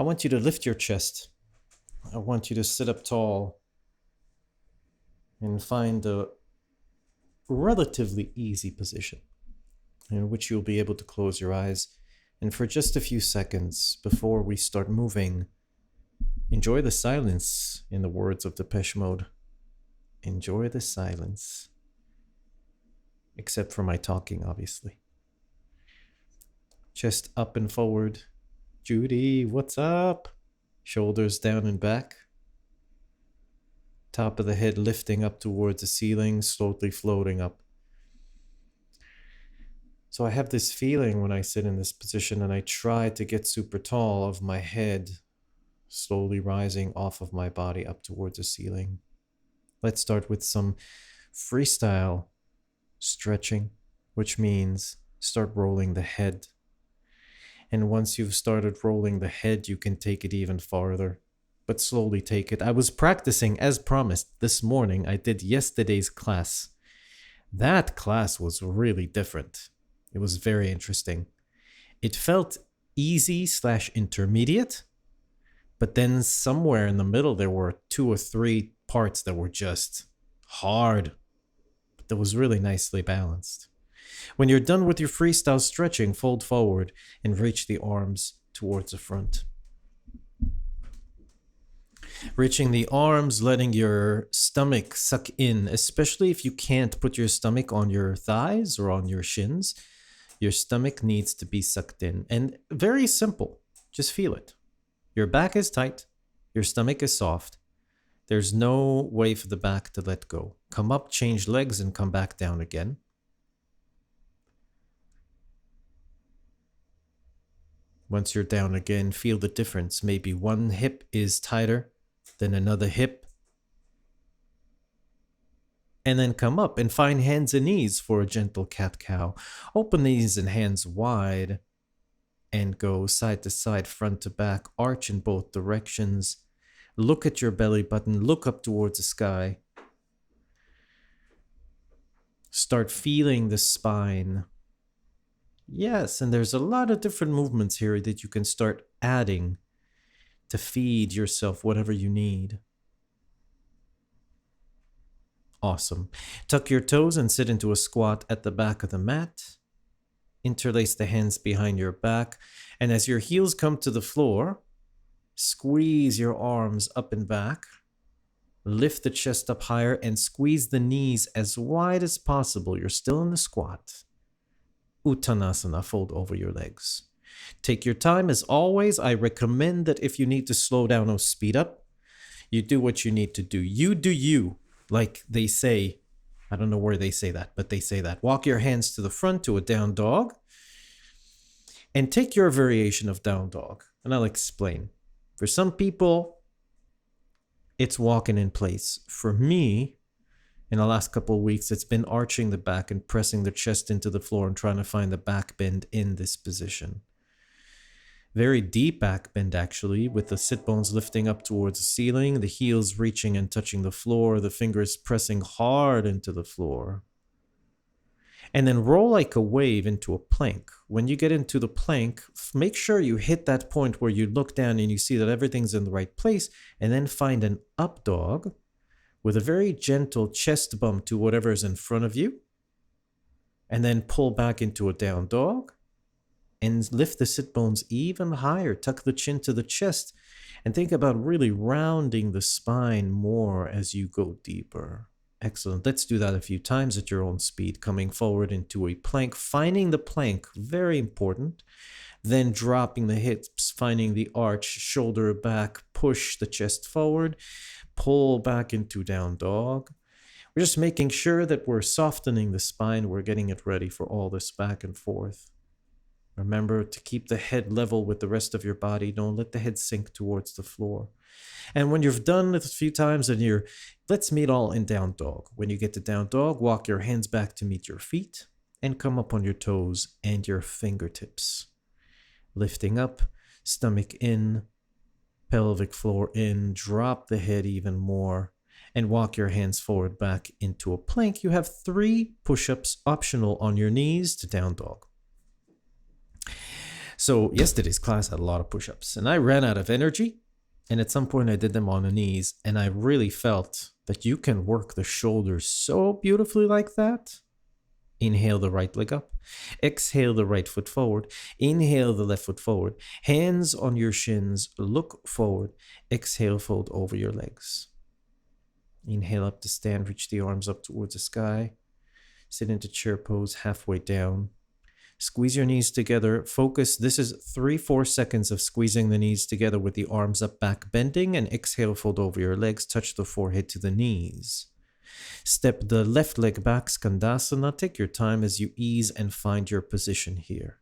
I want you to lift your chest. I want you to sit up tall and find a relatively easy position in which you'll be able to close your eyes. And for just a few seconds before we start moving, enjoy the silence, in the words of Depeche Mode. Enjoy the silence. Except for my talking, obviously. Chest up and forward. Judy, what's up? Shoulders down and back. Top of the head lifting up towards the ceiling, slowly floating up. So I have this feeling when I sit in this position and I try to get super tall of my head slowly rising off of my body up towards the ceiling. Let's start with some freestyle stretching, which means start rolling the head. And once you've started rolling the head, you can take it even farther, but slowly take it. I was practicing as promised this morning. I did yesterday's class. That class was really different. It was very interesting. It felt easy/intermediate, but then somewhere in the middle, there were 2 or 3 parts that were just hard, but that was really nicely balanced. When you're done with your freestyle stretching, fold forward and reach the arms towards the front. Reaching the arms, letting your stomach suck in, especially if you can't put your stomach on your thighs or on your shins. Your stomach needs to be sucked in. And very simple, just feel it. Your back is tight, your stomach is soft. There's no way for the back to let go. Come up, change legs, and come back down again. Once you're down again, feel the difference. Maybe one hip is tighter than another hip. And then come up and find hands and knees for a gentle cat-cow. Open knees and hands wide and go side to side, front to back, arch in both directions. Look at your belly button, look up towards the sky. Start feeling the spine. Yes, and there's a lot of different movements here that you can start adding to feed yourself whatever you need. Awesome. Tuck your toes and sit into a squat at the back of the mat. Interlace the hands behind your back. And as your heels come to the floor, squeeze your arms up and back. Lift the chest up higher and squeeze the knees as wide as possible. You're still in the squat. Uttanasana, fold over your legs. Take your time. As always, I recommend that if you need to slow down or speed up, you do what you need to do. You do you, like they say. I don't know where they say that, but they say that. Walk your hands to the front to a down dog and take your variation of down dog. And I'll explain. For some people, it's walking in place. For me, in the last couple of weeks, it's been arching the back and pressing the chest into the floor and trying to find the back bend in this position. Very deep back bend, actually, with the sit bones lifting up towards the ceiling, the heels reaching and touching the floor, the fingers pressing hard into the floor. And then roll like a wave into a plank. When you get into the plank, make sure you hit that point where you look down and you see that everything's in the right place, and then find an up dog with a very gentle chest bump to whatever's in front of you, and then pull back into a down dog and lift the sit bones even higher. Tuck the chin to the chest and think about really rounding the spine more as you go deeper. Excellent. Let's do that a few times at your own speed, coming forward into a plank, finding the plank, very important. Then dropping the hips, finding the arch, shoulder back, push the chest forward, pull back into down dog. We're just making sure that we're softening the spine. We're getting it ready for all this back and forth. Remember to keep the head level with the rest of your body. Don't let the head sink towards the floor. And when you've done it a few times and let's meet all in down dog. When you get to down dog, walk your hands back to meet your feet and come up on your toes and your fingertips. Lifting up, stomach in, pelvic floor in, drop the head even more, and walk your hands forward back into a plank. You have 3 push-ups optional on your knees to down dog. So yesterday's class had a lot of push-ups and I ran out of energy. And at some point I did them on the knees and I really felt that you can work the shoulders so beautifully like that. Inhale the right leg up. Exhale the right foot forward. Inhale the left foot forward. Hands on your shins. Look forward. Exhale, fold over your legs. Inhale up to stand. Reach the arms up towards the sky. Sit into chair pose halfway down. Squeeze your knees together. Focus. This is 3-4 seconds of squeezing the knees together with the arms up, back bending. And exhale, fold over your legs. Touch the forehead to the knees. Step the left leg back, skandasana. Take your time as you ease and find your position here.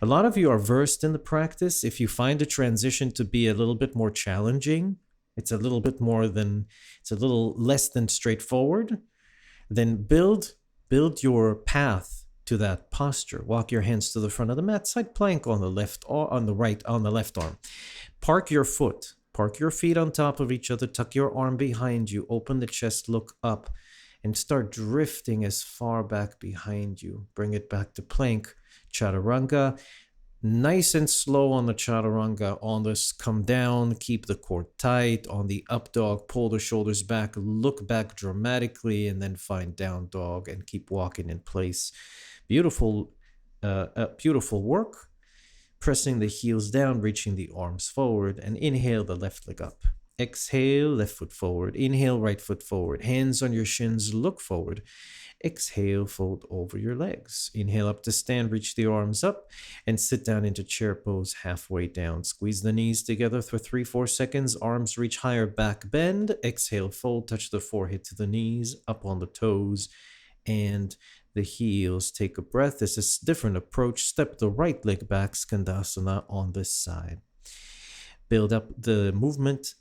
A lot of you are versed in the practice. If you find the transition to be a little bit more challenging, it's a little less than straightforward, then build your path to that posture. Walk your hands to the front of the mat, side plank on the left or on the right, on the left arm. Park your feet on top of each other, tuck your arm behind you, open the chest, look up, and start drifting as far back behind you. Bring it back to plank, chaturanga. Nice and slow on the chaturanga. On this, come down, keep the core tight. On the up dog, pull the shoulders back, look back dramatically, and then find down dog and keep walking in place. Beautiful work. Pressing the heels down, reaching the arms forward, and inhale the left leg up. Exhale, left foot forward. Inhale, right foot forward. Hands on your shins, look forward. Exhale, fold over your legs. Inhale up to stand, reach the arms up, and sit down into chair pose halfway down. Squeeze the knees together for 3-4 seconds. Arms reach higher, back bend. Exhale, fold, touch the forehead to the knees, up on the toes, and the heels. Take a breath. This is a different approach. Step the right leg back, skandasana on this side. Build up the movement.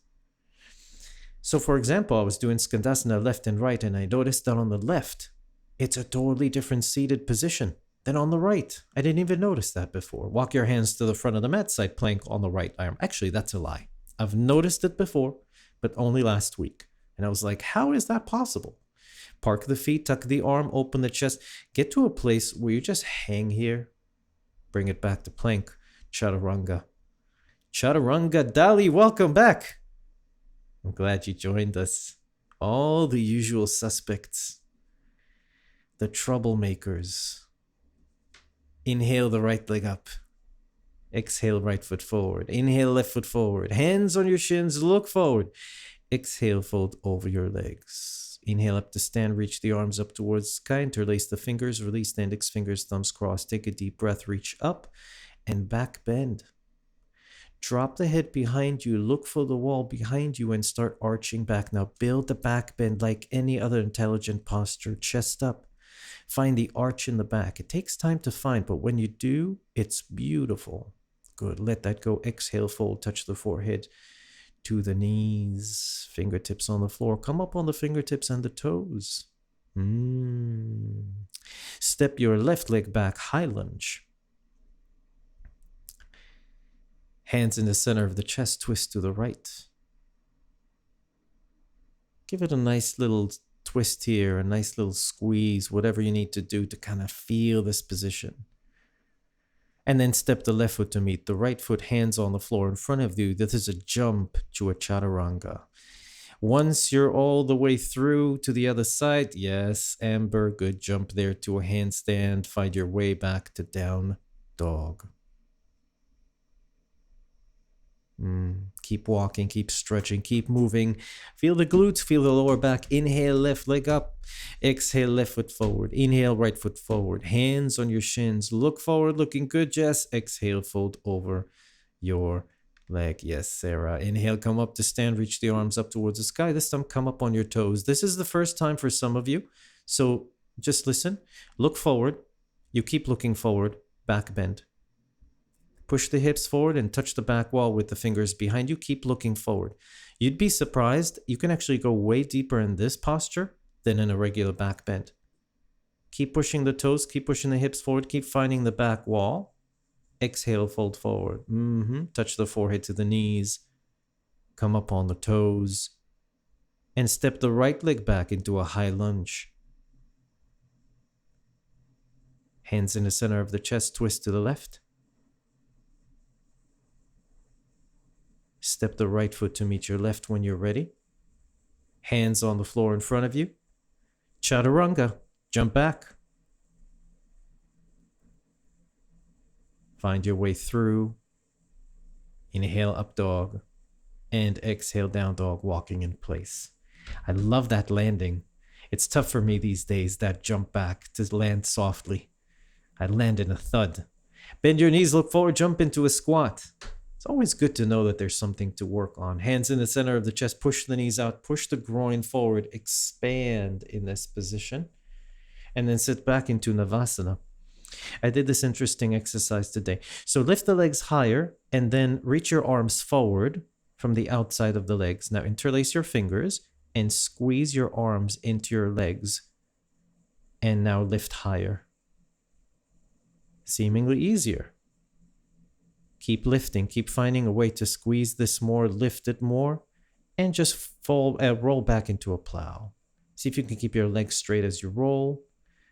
So for example, I was doing skandasana left and right, and I noticed that on the left, it's a totally different seated position than on the right. I didn't even notice that before. Walk your hands to the front of the mat, side plank on the right arm. Actually, that's a lie. I've noticed it before, but only last week. And I was like, how is that possible? Park the feet, tuck the arm, open the chest. Get to a place where you just hang here. Bring it back to plank. Chaturanga. Chaturanga Dali, welcome back. I'm glad you joined us. All the usual suspects. The troublemakers. Inhale the right leg up. Exhale right foot forward. Inhale left foot forward. Hands on your shins, look forward. Exhale, fold over your legs. Inhale up to stand, reach the arms up towards the sky, interlace the fingers, release the index fingers, thumbs crossed. Take a deep breath, reach up and back bend. Drop the head behind you, look for the wall behind you and start arching back. Now build the back bend like any other intelligent posture, chest up. Find the arch in the back. It takes time to find, but when you do, it's beautiful. Good, let that go. Exhale, fold, touch the forehead to the knees, fingertips on the floor. Come up on the fingertips and the toes. Step your left leg back, high lunge. Hands in the center of the chest, twist to the right. Give it a nice little twist here, a nice little squeeze, whatever you need to do to kind of feel this position. And then step the left foot to meet the right foot, hands on the floor in front of you. This is a jump to a chaturanga. Once you're all the way through to the other side, yes, Amber, good jump there to a handstand. Find your way back to down dog. Keep walking, keep stretching, keep moving. Feel the glutes, feel the lower back. Inhale, left leg up. Exhale, left foot forward. Inhale, right foot forward. Hands on your shins. Look forward, looking good, Jess. Exhale, fold over your leg. Yes, Sarah. Inhale, come up to stand. Reach the arms up towards the sky. This time, come up on your toes. This is the first time for some of you. So just listen. Look forward. You keep looking forward. Back bend. Push the hips forward and touch the back wall with the fingers behind you. Keep looking forward. You'd be surprised. You can actually go way deeper in this posture than in a regular back bend. Keep pushing the toes. Keep pushing the hips forward. Keep finding the back wall. Exhale, fold forward. Touch the forehead to the knees. Come up on the toes. And step the right leg back into a high lunge. Hands in the center of the chest. Twist to the left. Step the right foot to meet your left when you're ready. Hands on the floor in front of you. Chaturanga. Jump back. Find your way through. Inhale, up dog. And exhale, down dog, walking in place. I love that landing. It's tough for me these days, that jump back, to land softly. I land in a thud. Bend your knees, look forward, jump into a squat. It's always good to know that there's something to work on. Hands in the center of the chest, push the knees out, push the groin forward, expand in this position, and then sit back into Navasana. I did this interesting exercise today. So lift the legs higher and then reach your arms forward from the outside of the legs. Now interlace your fingers and squeeze your arms into your legs. And now lift higher. Seemingly easier. Keep lifting, keep finding a way to squeeze this more, lift it more, and just roll back into a plow. See if you can keep your legs straight as you roll.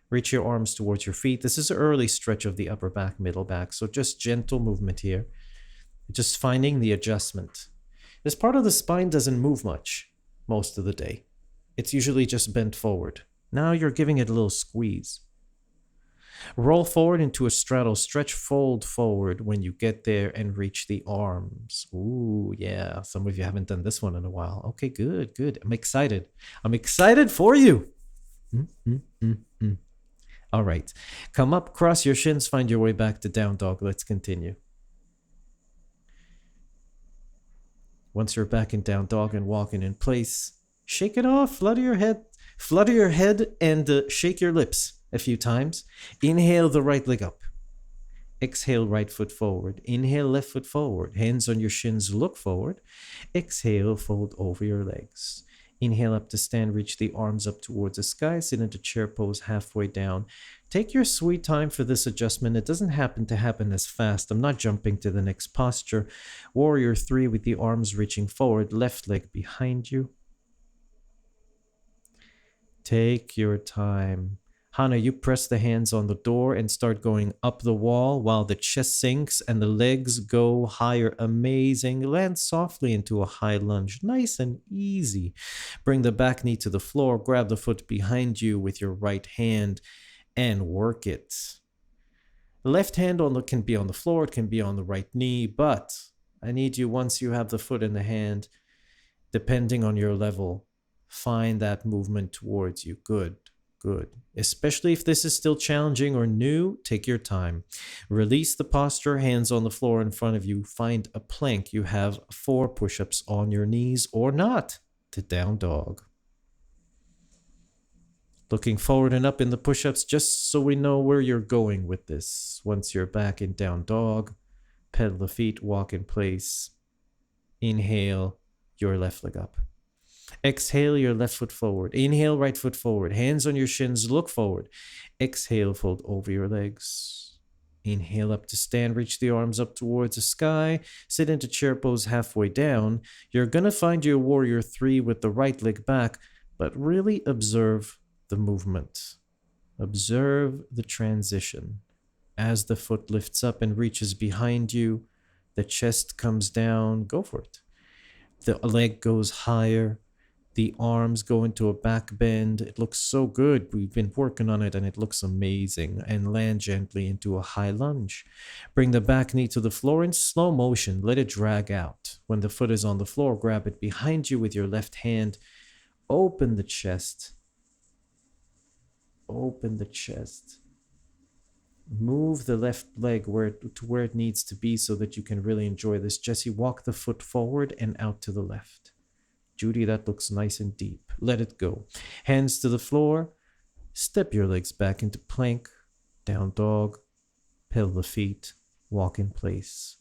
Reach your arms towards your feet. This is an early stretch of the upper back, middle back. So just gentle movement here. Just finding the adjustment. This part of the spine doesn't move much most of the day. It's usually just bent forward. Now you're giving it a little squeeze. Roll forward into a straddle. Stretch, fold forward when you get there and reach the arms. Ooh, yeah. Some of you haven't done this one in a while. Okay, good, good. I'm excited. I'm excited for you. All right. Come up, cross your shins, find your way back to down dog. Let's continue. Once you're back in down dog and walking in place, shake it off, flutter your head and shake your lips a few times. Inhale the right leg up. Exhale, right foot forward. Inhale, left foot forward. Hands on your shins, look forward. Exhale, fold over your legs. Inhale up to stand, reach the arms up towards the sky, sit into chair pose halfway down. Take your sweet time for this adjustment. It doesn't happen as fast. I'm not jumping to the next posture. Warrior 3 with the arms reaching forward, left leg behind you. Take your time. Hana, you press the hands on the door and start going up the wall while the chest sinks and the legs go higher. Amazing. Land softly into a high lunge. Nice and easy. Bring the back knee to the floor. Grab the foot behind you with your right hand and work it. The left hand can be on the floor. It can be on the right knee. But I need you, once you have the foot in the hand, depending on your level, find that movement towards you. Good. Good. Especially if this is still challenging or new, take your time. Release the posture, hands on the floor in front of you. Find a plank. You have 4 push-ups on your knees or not to down dog. Looking forward and up in the push-ups just so we know where you're going with this. Once you're back in down dog, pedal the feet, walk in place. Inhale, your left leg up. Exhale, your left foot forward. Inhale, right foot forward. Hands on your shins, look forward. Exhale, fold over your legs. Inhale up to stand, reach the arms up towards the sky. Sit into chair pose halfway down. You're going to find your warrior 3 with the right leg back, but really observe the movement. Observe the transition. As the foot lifts up and reaches behind you, the chest comes down. Go for it. The leg goes higher. The arms go into a back bend. It looks so good. We've been working on it and it looks amazing. And land gently into a high lunge. Bring the back knee to the floor in slow motion. Let it drag out. When the foot is on the floor, grab it behind you with your left hand. Open the chest. Open the chest. Move the left leg to where it needs to be so that you can really enjoy this. Jesse, walk the foot forward and out to the left. Judy, that looks nice and deep. Let it go. Hands to the floor. Step your legs back into plank. Down dog. Pedal the feet. Walk in place.